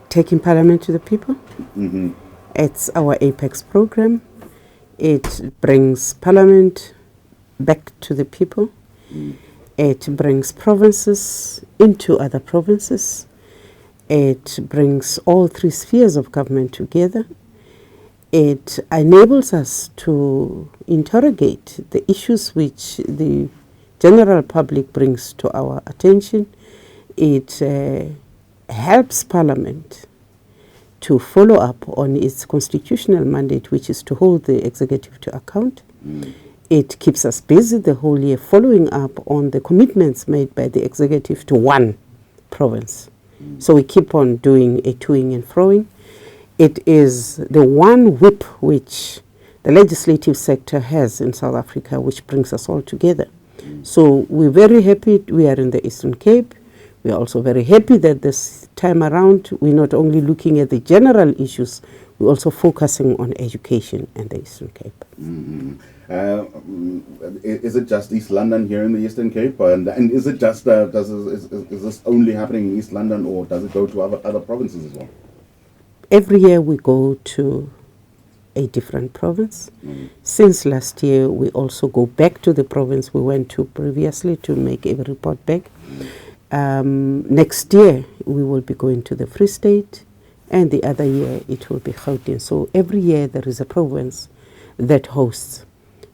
taking Parliament to the people. Mm-hmm. It's our Apex program. It brings Parliament back to the people. It brings provinces into other provinces. It brings all three spheres of government together. It enables us to interrogate the issues which the general public brings to our attention. It helps Parliament to follow up on its constitutional mandate, which is to hold the executive to account. It keeps us busy the whole year following up on the commitments made by the executive to one province. So we keep on doing a toing and froing. It is the one whip which the legislative sector has in South Africa, which brings us all together. So we're very happy we are in the Eastern Cape. We are also very happy that this time around we're not only looking at the general issues, we're also focusing on education and the Eastern Cape. Is it just East London here in the Eastern Cape? And is it just, is this only happening in East London, or does it go to other provinces as well? Every year we go to a different province. Since last year, we also go back to the province we went to previously to make a report back. Next year, we will be going to the Free State, and the other year it will be Gauteng. So every year there is a province that hosts.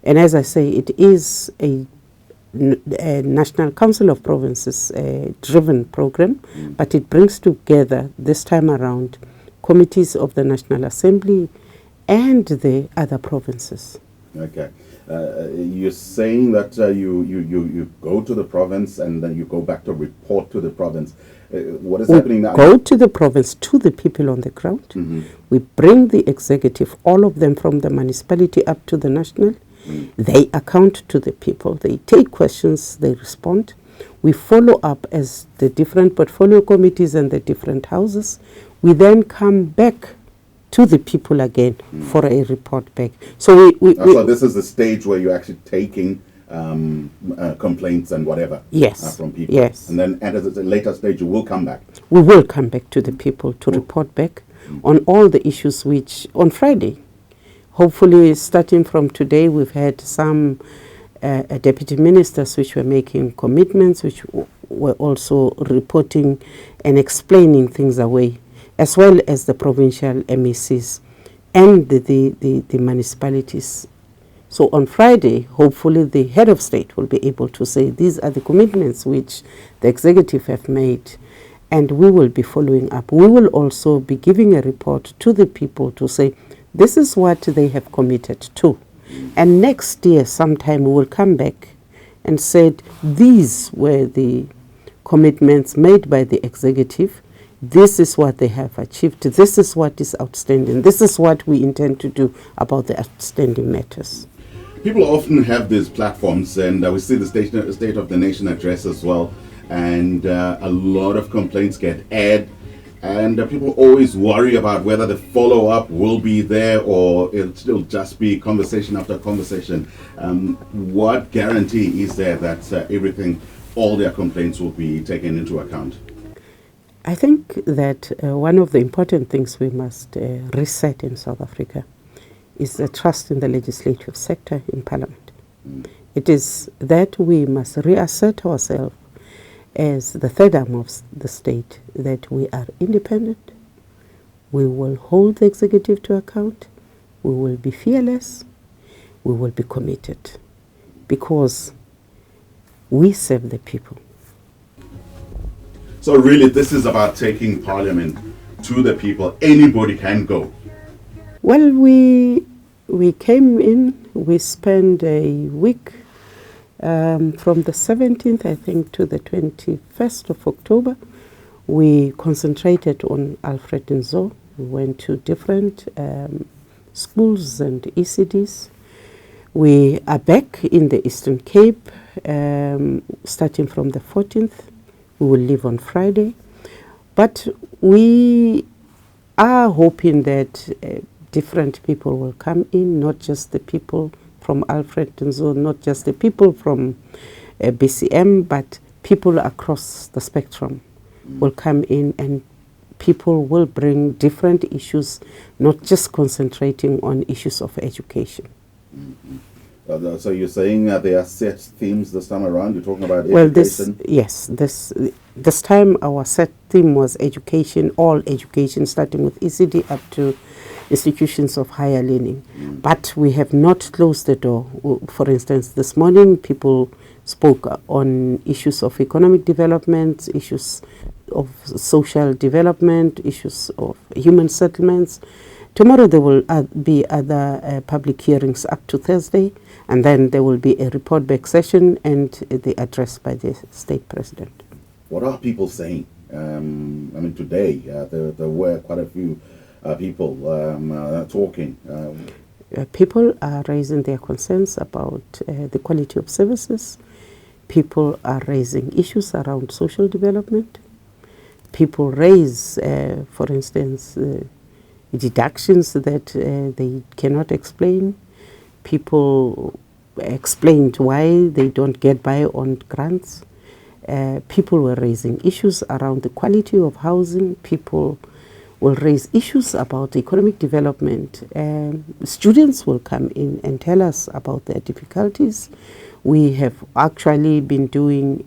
And as I say, it is a National Council of Provinces driven program, but it brings together this time around committees of the National Assembly and the other provinces. Okay. You're saying that you go to the province and then you go back to report to the province. What is happening now? Go to the province, to the people on the ground. We bring the executive, all of them from the municipality up to the national. They account to the people. They take questions, they respond. We follow up as the different portfolio committees and the different houses. We then come back to the people again for a report back. So so this is the stage where you're actually taking complaints and whatever from people. Yes. And then at a later stage you will come back. We will come back to the people to report back on all the issues which on Friday, hopefully starting from today, we've had some deputy ministers which were making commitments, which were also reporting and explaining things away, as well as the provincial MECs and the municipalities. So on Friday, hopefully the head of state will be able to say these are the commitments which the executive have made, and we will be following up. We will also be giving a report to the people to say this is what they have committed to. And next year sometime we will come back and said these were the commitments made by the executive. This is what they have achieved. This is what is outstanding. This is what we intend to do about the outstanding matters. People often have these platforms, and we see the State of the Nation address as well, and a lot of complaints get aired, and people always worry about whether the follow-up will be there or it'll just be conversation after conversation. What guarantee is there that all their complaints will be taken into account? I think that one of the important things we must reset in South Africa is the trust in the legislative sector in Parliament. It is that we must reassert ourselves as the third arm of the state, that we are independent, we will hold the executive to account, we will be fearless, we will be committed, because we serve the people. So really this is about taking Parliament to the people. Anybody can go. Well, we came in, we spent a week from the 17th, I think, to the 21st of October. We concentrated on Alfred Nzo. We went to different schools and ECDs. We are back in the Eastern Cape, starting from the 14th. We will leave on Friday. But we are hoping that different people will come in, not just the people from Alfred Nzo, not just the people from BCM, but people across the spectrum will come in, and people will bring different issues, not just concentrating on issues of education. So you're saying there are set themes this time around? You're talking about Well, education? this time our set theme was education, all education, starting with ECD up to institutions of higher learning. But we have not closed the door. For instance, this morning people spoke on issues of economic development, issues of social development, issues of human settlements. Tomorrow there will be other public hearings up to Thursday, and then there will be a report back session and the address by the state president. What are people saying? Today there were quite a few people talking. People are raising their concerns about the quality of services. People are raising issues around social development. People raise, for instance, deductions that they cannot explain. People explained why they don't get by on grants. People were raising issues around the quality of housing. People will raise issues about economic development. Students will come in and tell us about their difficulties. We have actually been doing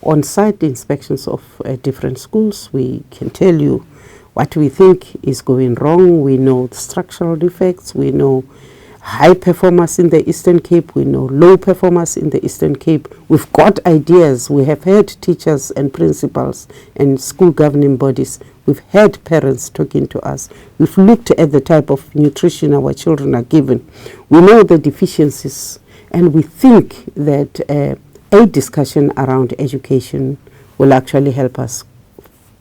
on-site inspections of different schools. We can tell you what we think is going wrong. We know the structural defects. We know high performers in the Eastern Cape. We know low performers in the Eastern Cape. We've got ideas. We have heard teachers and principals and school governing bodies. We've heard parents talking to us. We've looked at the type of nutrition our children are given. We know the deficiencies, and we think that a discussion around education will actually help us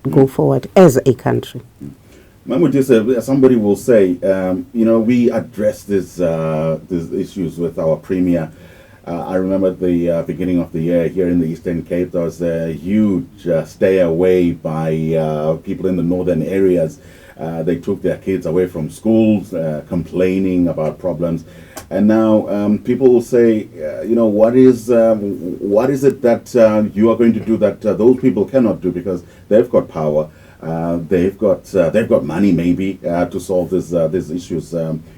go forward as a country. Modise, somebody will say, we address these issues with our premier. I remember at the beginning of the year here in the Eastern Cape, there was a huge stay away by people in the northern areas. They took their kids away from schools, complaining about problems. And now people will say, what is it that you are going to do that those people cannot do, because they've got power, they've got money maybe to solve these issues.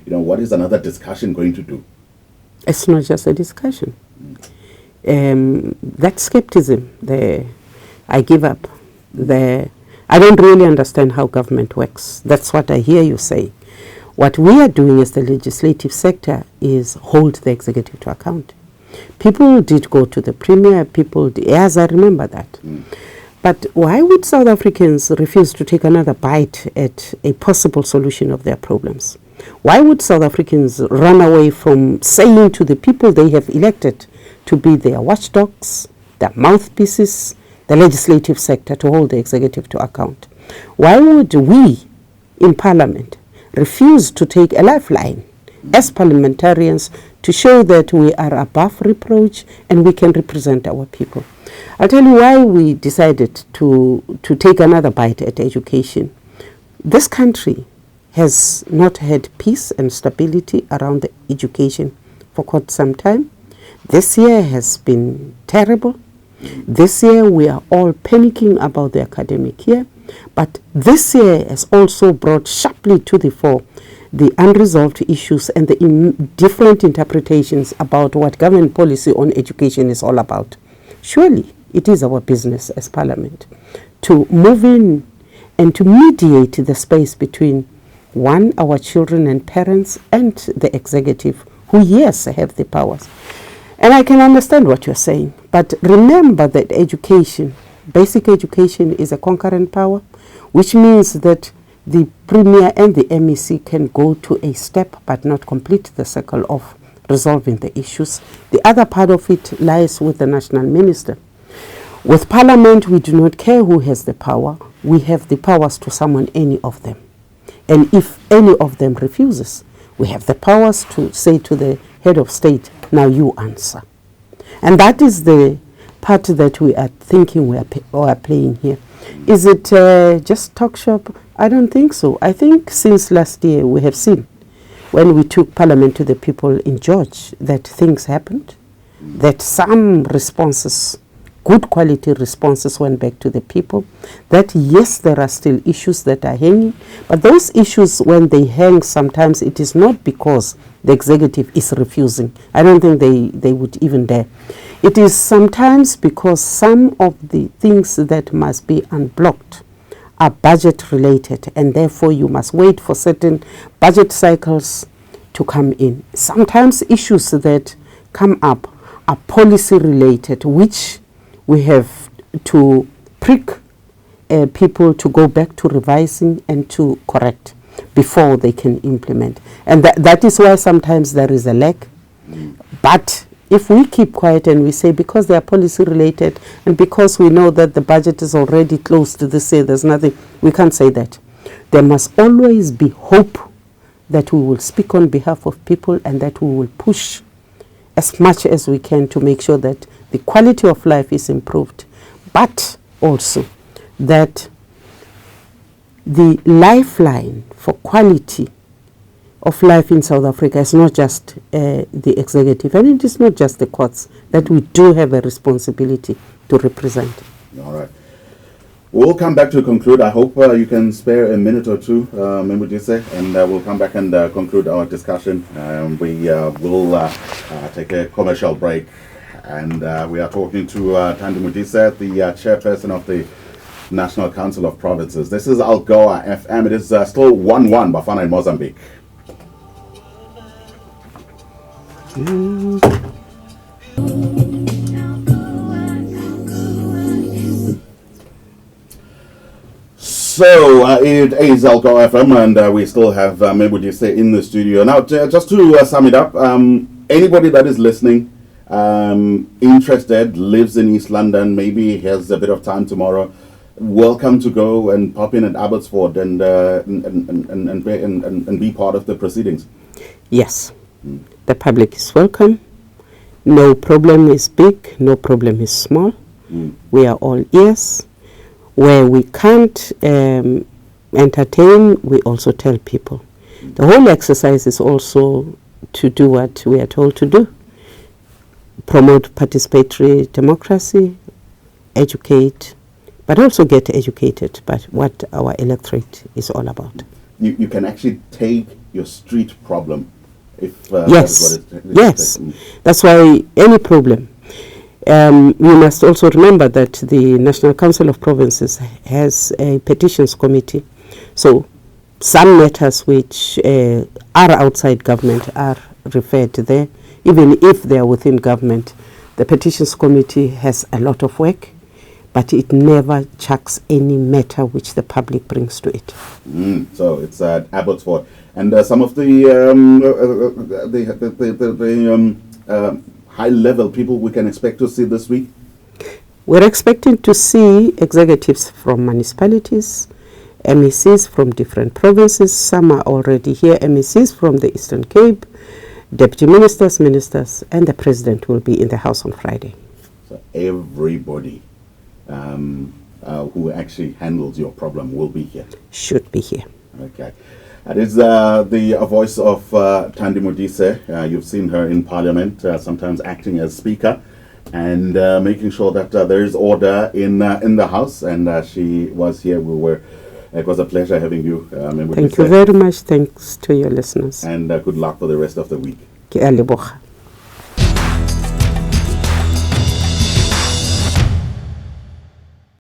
What is another discussion going to do? It's not just a discussion. That skepticism, I give up. I don't really understand how government works. That's what I hear you say. What we are doing as the legislative sector is hold the executive to account. People did go to the premier, yes, I remember that. But why would South Africans refuse to take another bite at a possible solution of their problems? Why would South Africans run away from saying to the people they have elected to be their watchdogs, their mouthpieces, the legislative sector to hold the executive to account? Why would we in Parliament refuse to take a lifeline as parliamentarians to show that we are above reproach and we can represent our people? I'll tell you why we decided to take another bite at education. This country has not had peace and stability around the education for quite some time. This year has been terrible. This year we are all panicking about the academic year, but this year has also brought sharply to the fore the unresolved issues and the different interpretations about what government policy on education is all about. Surely it is our business as Parliament to move in and to mediate the space between our children and parents, and the executive, who, yes, have the powers. And I can understand what you're saying, but remember that education, basic education, is a concurrent power, which means that the Premier and the MEC can go to a step but not complete the circle of resolving the issues. The other part of it lies with the National Minister. With Parliament, we do not care who has the power. We have the powers to summon any of them. And if any of them refuses, we have the powers to say to the head of state, now you answer. And that is the part that we are thinking we are playing here. Is it just talk shop? I don't think so. I think since last year we have seen, when we took Parliament to the people in George, that things happened, that some responses good quality responses went back to the people. That yes, there are still issues that are hanging, but those issues, when they hang, sometimes it is not because the executive is refusing. I don't think they would even dare. It is sometimes because some of the things that must be unblocked are budget related, and therefore you must wait for certain budget cycles to come in. Sometimes issues that come up are policy related, which we have to prick people to go back to revising and to correct before they can implement. And that is why sometimes there is a lack. But if we keep quiet and we say because they are policy related and because we know that the budget is already close to this year, there's nothing, we can't say that. There must always be hope that we will speak on behalf of people and that we will push as much as we can to make sure that the quality of life is improved, but also that the lifeline for quality of life in South Africa is not just the executive, and it is not just the courts, that we do have a responsibility to represent. All right. We'll come back to conclude. I hope you can spare a minute or two, Modise, and we'll come back and conclude our discussion. We will take a commercial break, and we are talking to Thandi Modise, the chairperson of the National Council of Provinces. This is Algoa FM. It is still 1-1 Bafana in Mozambique. So it is Algoa FM, and we still have Modise in the studio. Now, just to sum it up, anybody that is listening, interested, lives in East London, maybe has a bit of time tomorrow, welcome to go and pop in at Abbotsford and be part of the proceedings. Yes, the public is welcome. No problem is big, no problem is small. We are all ears. Where we can't entertain, we also tell people. The whole exercise is also to do what we are told to do. Promote participatory democracy, educate, but also get educated about what our electorate is all about. You can actually take your street problem if yes, that is what yes. That's why any problem. We must also remember that the National Council of Provinces has a petitions committee. So some matters which are outside government are referred to there. Even if they are within government, the petitions committee has a lot of work, but it never chucks any matter which the public brings to it. So it's at Abbotsford. And some of the high-level people we can expect to see this week? We're expecting to see executives from municipalities, MECs from different provinces. Some are already here, MECs from the Eastern Cape, deputy ministers, and the president will be in the House on Friday. So everybody who actually handles your problem will be here? Should be here. Okay. That is the voice of Thandi Modise. You've seen her in Parliament, sometimes acting as Speaker, and making sure that there is order in the House. And she was here. It was a pleasure having you. Thank you very much. Thanks to your listeners. And good luck for the rest of the week.